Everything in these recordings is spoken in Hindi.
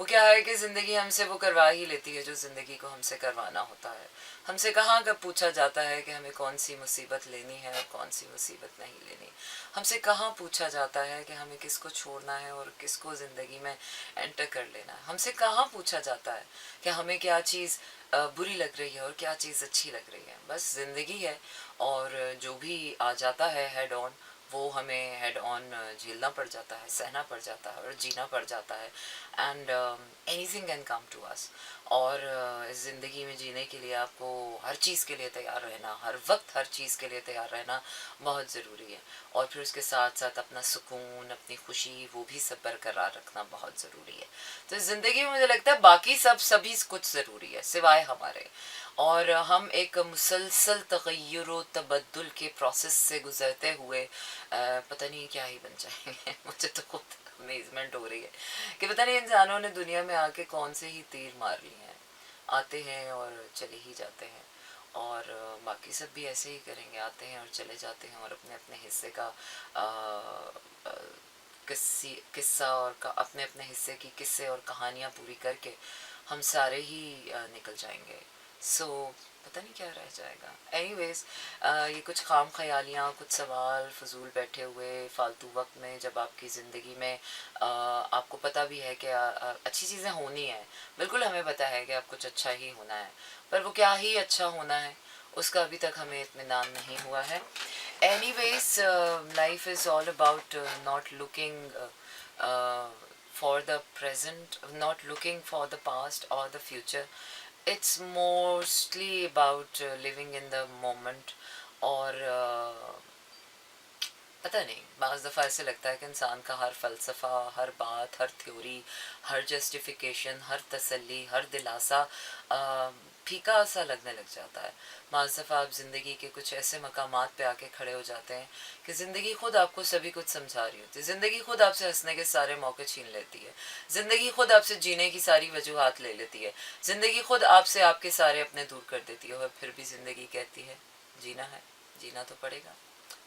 वो क्या है कि ज़िंदगी हमसे वो करवा ही लेती है जो ज़िंदगी को हमसे करवाना होता है। हमसे कहाँ कब पूछा जाता है कि हमें कौन सी मुसीबत लेनी है और कौन सी मुसीबत नहीं लेनी। हमसे कहाँ पूछा जाता है कि हमें किसको छोड़ना है और किसको ज़िंदगी में एंटर कर लेना है। हमसे कहाँ पूछा जाता है कि हमें क्या चीज़ बुरी लग रही है और क्या चीज़ अच्छी लग रही है। बस ज़िंदगी है और जो भी आ जाता है हेड ऑन, वो हमें हेड ऑन झेलना पड़ जाता है, सहना पड़ जाता है और जीना पड़ जाता है। And anything can come to us. और इस ज़िंदगी में जीने के लिए आपको हर चीज़ के लिए तैयार रहना, हर वक्त हर चीज़ के लिए तैयार रहना बहुत ज़रूरी है। और फिर उसके साथ साथ अपना सुकून, अपनी खुशी, वो भी सब बरकरार रखना बहुत ज़रूरी है। तो इस ज़िंदगी में मुझे लगता है बाकी सब सभी कुछ ज़रूरी है सिवाय हमारे। और हम एक मुसलसल तग़य्युर व तबद्दुल के प्रोसेस से गुज़रते हुए पता नहीं क्या ही बन जाएंगे। मुझे तो खुद अमेजमेंट हो रही है कि पता नहीं इंसानों ने दुनिया में आके कौन से ही तीर मार लिए हैं। आते हैं और चले ही जाते हैं और बाकी सब भी ऐसे ही करेंगे, आते हैं और चले जाते हैं और अपने अपने हिस्से का आ, आ, किस्सा और अपने अपने हिस्से की किस्से और कहानियाँ पूरी करके हम सारे ही निकल जाएंगे। सो पता नहीं क्या रह जाएगा। एनीवेज ये कुछ खाम ख्यालियाँ, कुछ सवाल फजूल बैठे हुए फालतू वक्त में, जब आपकी ज़िंदगी में आपको पता भी है कि अच्छी चीज़ें होनी है, बिल्कुल हमें पता है कि आप कुछ अच्छा ही होना है, पर वो क्या ही अच्छा होना है उसका अभी तक हमें इत्मीनान नहीं हुआ है। Anyways, life is all about not looking for the present, not looking for the past or the future. It's mostly about living in the moment. और पता नहीं, बाज़ दफ़ा ऐसे लगता है कि इंसान का हर फ़लसफ़ा, हर बात, हर थ्योरी, हर जस्टिफिकेशन, हर तसल्ली, हर दिलासा फीका सा लगने लग जाता है। बाज़ दफ़ा आप ज़िंदगी के कुछ ऐसे मकामात पे आके खड़े हो जाते हैं कि ज़िंदगी खुद आपको सभी कुछ समझा रही होती है। ज़िंदगी खुद आपसे हंसने के सारे मौके छीन लेती है। ज़िंदगी खुद आपसे जीने की सारी वजूहात ले लेती है। ज़िंदगी खुद आपसे आपके सारे अपने दूर कर देती है और फिर भी ज़िंदगी कहती है जीना है, जीना तो पड़ेगा।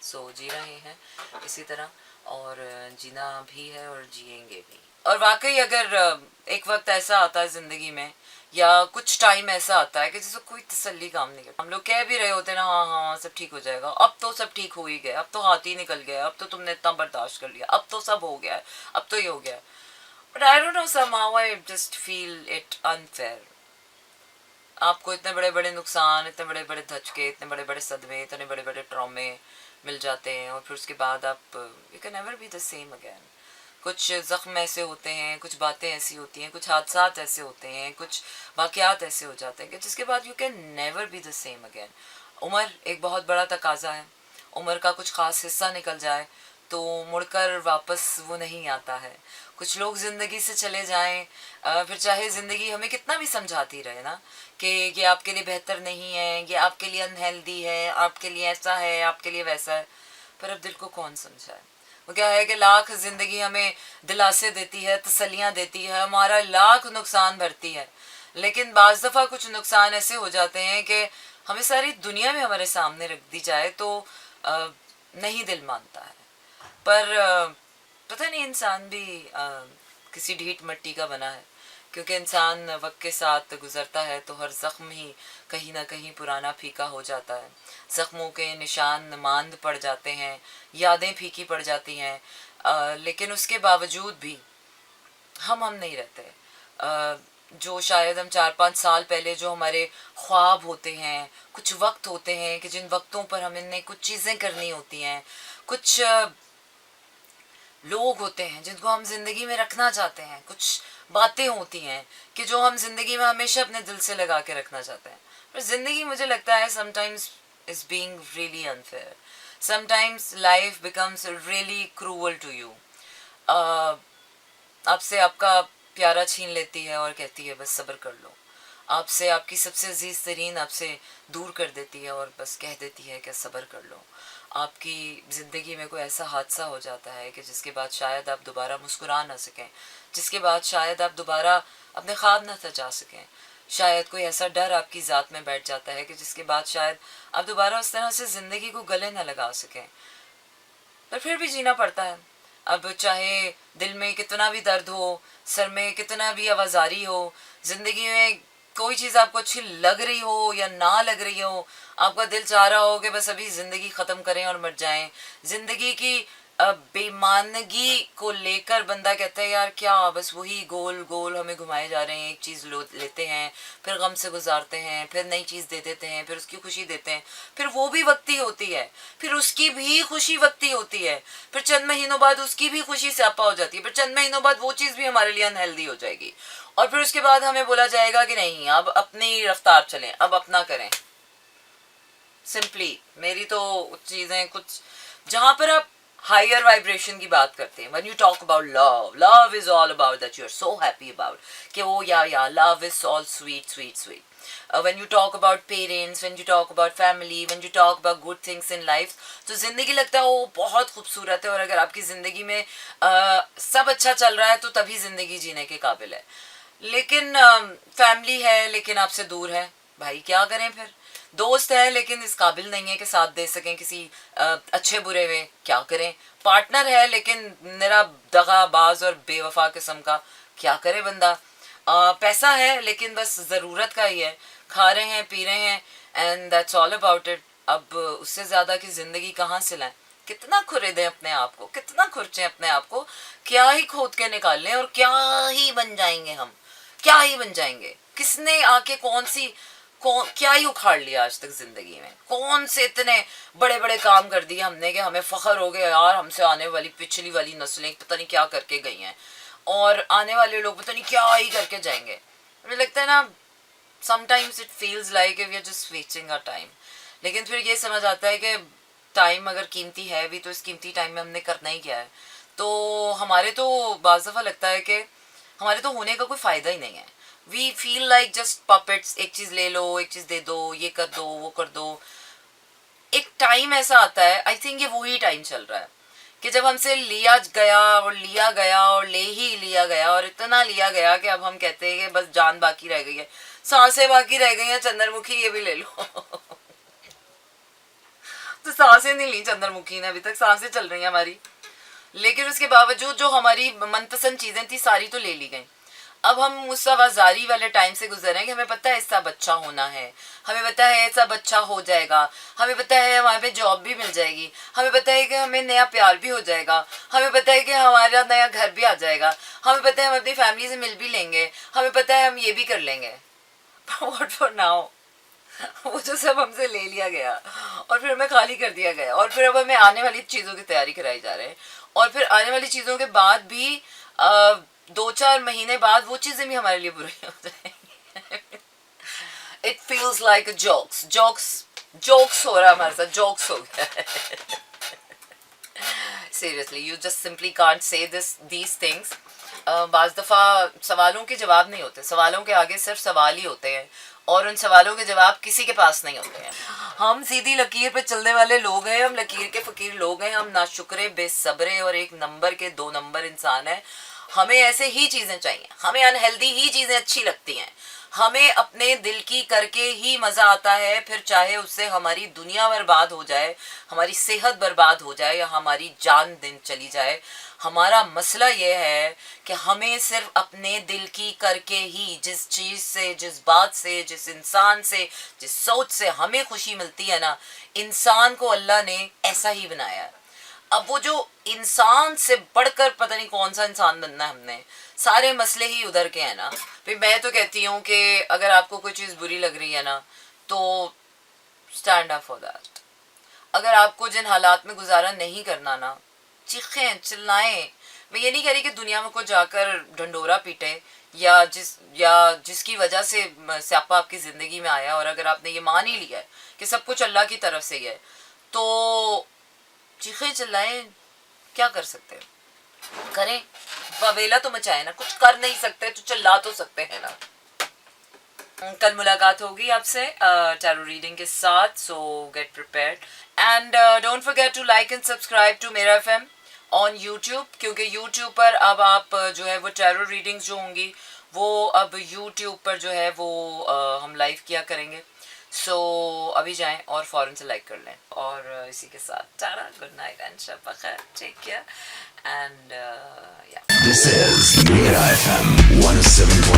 सो जी रहे हैं इसी तरह, और जीना भी है और जिएंगे भी। और वाकई अगर एक वक्त ऐसा आता है ज़िंदगी में या कुछ टाइम ऐसा आता है कि जिसको कोई तसल्ली काम नहीं करता, हम लोग कह भी रहे होते हैं ना हाँ हाँ सब ठीक हो जाएगा, अब तो सब ठीक हो ही गया, अब तो हाथ ही निकल गया, अब तो तुमने इतना बर्दाश्त कर लिया, अब तो सब हो गया है, अब तो ये हो गया। But I don't know, somehow I just feel it unfair. आपको इतने बड़े बड़े नुकसान, इतने बड़े बड़े धचके, इतने बड़े बड़े सदमे, इतने बड़े बड़े ट्रॉमे मिल जाते हैं और फिर उसके बाद आप you can never be the same again. कुछ ज़ख्म ऐसे होते हैं, कुछ बातें ऐसी होती हैं, कुछ हादसात ऐसे होते हैं, कुछ वाक़यात ऐसे हो जाते हैं कि जिसके बाद you can never be the same again. उम्र एक बहुत बड़ा तकाजा है। उम्र का कुछ ख़ास हिस्सा निकल जाए तो मुड़कर वापस वो नहीं आता है। कुछ लोग ज़िंदगी से चले जाएं, फिर चाहे ज़िंदगी हमें कितना भी समझाती रहे ना कि ये आपके लिए बेहतर नहीं है, ये आपके लिए अनहेल्दी है, आपके लिए ऐसा है, आपके लिए वैसा है, पर अब दिल को कौन समझाए। वो क्या है कि लाख ज़िंदगी हमें दिलासे देती है, तसल्लियाँ देती है, हमारा लाख नुकसान भरती है, लेकिन बाज़ दफ़ा कुछ नुकसान ऐसे हो जाते हैं कि हमें सारी दुनिया में हमारे सामने रख दी जाए तो नहीं दिल मानता है। पर पता नहीं, इंसान भी किसी ढीठ मिट्टी का बना है, क्योंकि इंसान वक्त के साथ गुज़रता है तो हर ज़ख्म ही कहीं ना कहीं पुराना फीका हो जाता है। ज़ख्मों के निशान मांद पड़ जाते हैं, यादें फीकी पड़ जाती हैं, लेकिन उसके बावजूद भी हम नहीं रहते। जो शायद हम 4-5 साल पहले जो हमारे ख्वाब होते हैं, कुछ वक्त होते हैं कि जिन वक्तों पर हमने कुछ चीज़ें करनी होती हैं, कुछ लोग होते हैं जिनको हम ज़िंदगी में रखना चाहते हैं, कुछ बातें होती हैं कि जो हम ज़िंदगी में हमेशा अपने दिल से लगा के रखना चाहते हैं, पर ज़िंदगी मुझे लगता है sometimes is being really unfair. Sometimes life becomes really cruel to you. आपसे आपका प्यारा छीन लेती है और कहती है बस सब्र कर लो। आपसे आपकी सबसे अजीज़ तरीन आपसे दूर कर देती है और बस कह देती है कि सब्र कर लो। आपकी ज़िंदगी में कोई ऐसा हादसा हो जाता है कि जिसके बाद शायद आप दोबारा मुस्कुरा ना सकें, जिसके बाद शायद आप दोबारा अपने ख्वाब ना सजा सकें। शायद कोई ऐसा डर आपकी ज़ात में बैठ जाता है कि जिसके बाद शायद आप दोबारा उस तरह से ज़िंदगी को गले ना लगा सकें, पर फिर भी जीना पड़ता है। अब चाहे दिल में कितना भी दर्द हो, सर में कितना भी आवाजारी हो, ज़िंदगी में कोई चीज़ आपको अच्छी लग रही हो या ना लग रही हो, आपका दिल चाह रहा हो कि बस अभी ज़िंदगी ख़त्म करें और मर जाएं, ज़िंदगी की बेमानगी को लेकर बंदा कहता है यार क्या बस वही गोल गोल हमें घुमाए जा रहे हैं, एक चीज़ लेते हैं, फिर गम से गुजारते हैं, फिर नई चीज़ दे देते हैं, फिर उसकी खुशी देते हैं, फिर वो भी वक्ती होती है, फिर उसकी भी खुशी वक्ती होती है, फिर चंद महीनों बाद उसकी भी खुशी स्यापा हो जाती है, फिर चंद महीनों बाद वो चीज़ भी हमारे लिए अनहेल्दी हो जाएगी, और फिर उसके बाद हमें बोला जाएगा कि नहीं अब अपनी रफ्तार चलें, अब अपना करें। सिंपली मेरी तो चीज़ें कुछ जहाँ पर आप हायर वाइब्रेशन की बात करते हैं, when you talk about love, love is all about that you are so happy about कि वो या love is all sweet sweet sweet, when you talk about parents, when you talk about family, when you talk about good things in life, तो ज़िंदगी लगता है वो बहुत खूबसूरत है, और अगर आपकी ज़िंदगी में सब अच्छा चल रहा है तो तभी ज़िंदगी जीने के काबिल है। लेकिन फैमिली है लेकिन आपसे दूर है, भाई क्या करें फिर? दोस्त है लेकिन इस काबिल नहीं है कि साथ दे सकें किसी अच्छे बुरे में, क्या करें? पार्टनर है लेकिन मेरा दगाबाज और बेवफा किस्म का, क्या करे बंदा? पैसा है लेकिन बस ज़रूरत का ही है, खा रहे हैं पी रहे हैं and that's all about it. अब उससे ज़्यादा की ज़िंदगी कहाँ से लाएं? कितना खुरेदें अपने आप को, कितना खुरचें अपने आप को, क्या ही खोद के निकाल लें और क्या ही बन जाएंगे हम, क्या ही बन जाएंगे? किसने आके क्या ही उखाड़ लिया आज तक ज़िंदगी में? कौन से इतने बड़े बड़े काम कर दिए हमने कि हमें फ़ख्र हो गया यार, हमसे आने वाली पिछली वाली नस्लें पता नहीं क्या करके गई हैं और आने वाले लोग पता नहीं क्या ही करके जाएंगे। मुझे लगता है ना sometimes it feels like we are just wasting our time, लेकिन फिर ये समझ आता है कि टाइम अगर कीमती है भी तो इस कीमती टाइम में हमने करना ही क्या है। तो हमारे तो बाज़ दफ़ा लगता है कि हमारे तो होने का कोई फ़ायदा ही नहीं है। We feel like just puppets, एक चीज़ ले लो, एक चीज़ दे दो, ये कर दो, वो कर दो। एक टाइम ऐसा आता है, आई थिंक ये वही टाइम चल रहा है कि जब हमसे लिया गया और लिया गया और ले ही लिया गया और इतना लिया गया कि अब हम कहते हैं कि बस जान बाकी रह गई है, सांसें बाकी रह गई हैं, चंद्रमुखी ये भी ले लो। तो सांसें नहीं ली चंद्रमुखी ने अभी तक, सांसें चल रही हैं हमारी, लेकिन उसके बावजूद जो हमारी मनपसंद चीज़ें थी सारी तो ले ली गई। अब हम उस आवाजारी वाले टाइम से गुजर रहे हैं कि हमें पता है इसका बच्चा होना है, हमें पता है ऐसा बच्चा हो जाएगा, हमें पता है हमारे पे जॉब भी मिल जाएगी, हमें पता है कि हमें नया प्यार भी हो जाएगा, हमें पता है कि हमारा नया घर भी आ जाएगा, हमें पता है हम अपनी फैमिली से मिल भी लेंगे, हमें पता है हम ये भी कर लेंगे। What for now? वो जो सब हमसे ले लिया गया और फिर हमें खाली कर दिया गया, और फिर अब हमें आने वाली चीज़ों की तैयारी कराई जा रहे हैं, और फिर आने वाली चीज़ों के बाद भी 2-4 महीने बाद वो चीज़ें भी हमारे लिए बुरी हो जाएंगी। It feels like jokes jokes jokes हो रहा है हमारे साथ, जोक्स हो गया है। Seriously you just simply can't say these things. बाज़ दफ़ा सवालों के जवाब नहीं होते, सवालों के आगे सिर्फ सवाल ही होते हैं, और उन सवालों के जवाब किसी के पास नहीं होते हैं। हम सीधी लकीर पे चलने वाले लोग हैं, हम लकीर के फ़कीर लोग हैं, हम नाशुक्रे, बेसब्रे और एक नंबर के 2 नंबर इंसान हैं। हमें ऐसे ही चीज़ें चाहिए, हमें अनहेल्दी ही चीज़ें अच्छी लगती हैं, हमें अपने दिल की करके ही मज़ा आता है, फिर चाहे उससे हमारी दुनिया बर्बाद हो जाए, हमारी सेहत बर्बाद हो जाए या हमारी जान दिन चली जाए। हमारा मसला ये है कि हमें सिर्फ अपने दिल की करके ही, जिस चीज़ से, जिस बात से, जिस इंसान से, जिस सोच से हमें खुशी मिलती है ना, इंसान को अल्लाह ने ऐसा ही बनाया है। अब वो जो इंसान से बढ़कर पता नहीं कौन सा इंसान बनना है हमने, सारे मसले ही उधर के हैं ना। फिर मैं तो कहती हूँ कि अगर आपको कोई चीज़ बुरी लग रही है ना तो स्टैंड अप फॉर दैट। अगर आपको जिन हालात में गुजारा नहीं करना ना, चीखें चिल्लाएं। मैं ये नहीं कह रही कि दुनिया में को जाकर ढंडोरा पीटे या जिसकी वजह से स्यापा आपकी ज़िंदगी में आया, और अगर आपने ये मान ही लिया है कि सब कुछ अल्लाह की तरफ से ही है तो चीखें चिल्लाएं, क्या कर सकते हैं? करें, बवेला तो मचाए ना, कुछ कर नहीं सकते तो चिल्ला तो सकते हैं ना। कल मुलाकात होगी आपसे टैरो रीडिंग के साथ, so get prepared and don't forget to like and subscribe to मेरा एफएम ऑन यूट्यूब, क्योंकि यूट्यूब पर अब आप जो है वो टैरो रीडिंग्स जो होंगी वो अब यूट्यूब पर जो है वो हम लाइव किया करेंगे। सो अभी जाएं और फ़ौरन से लाइक कर लें, और इसी के साथ टाटा, गुड नाइट एंड शब बखैर, टेक केयर एंड या This is Mira FM 107.9.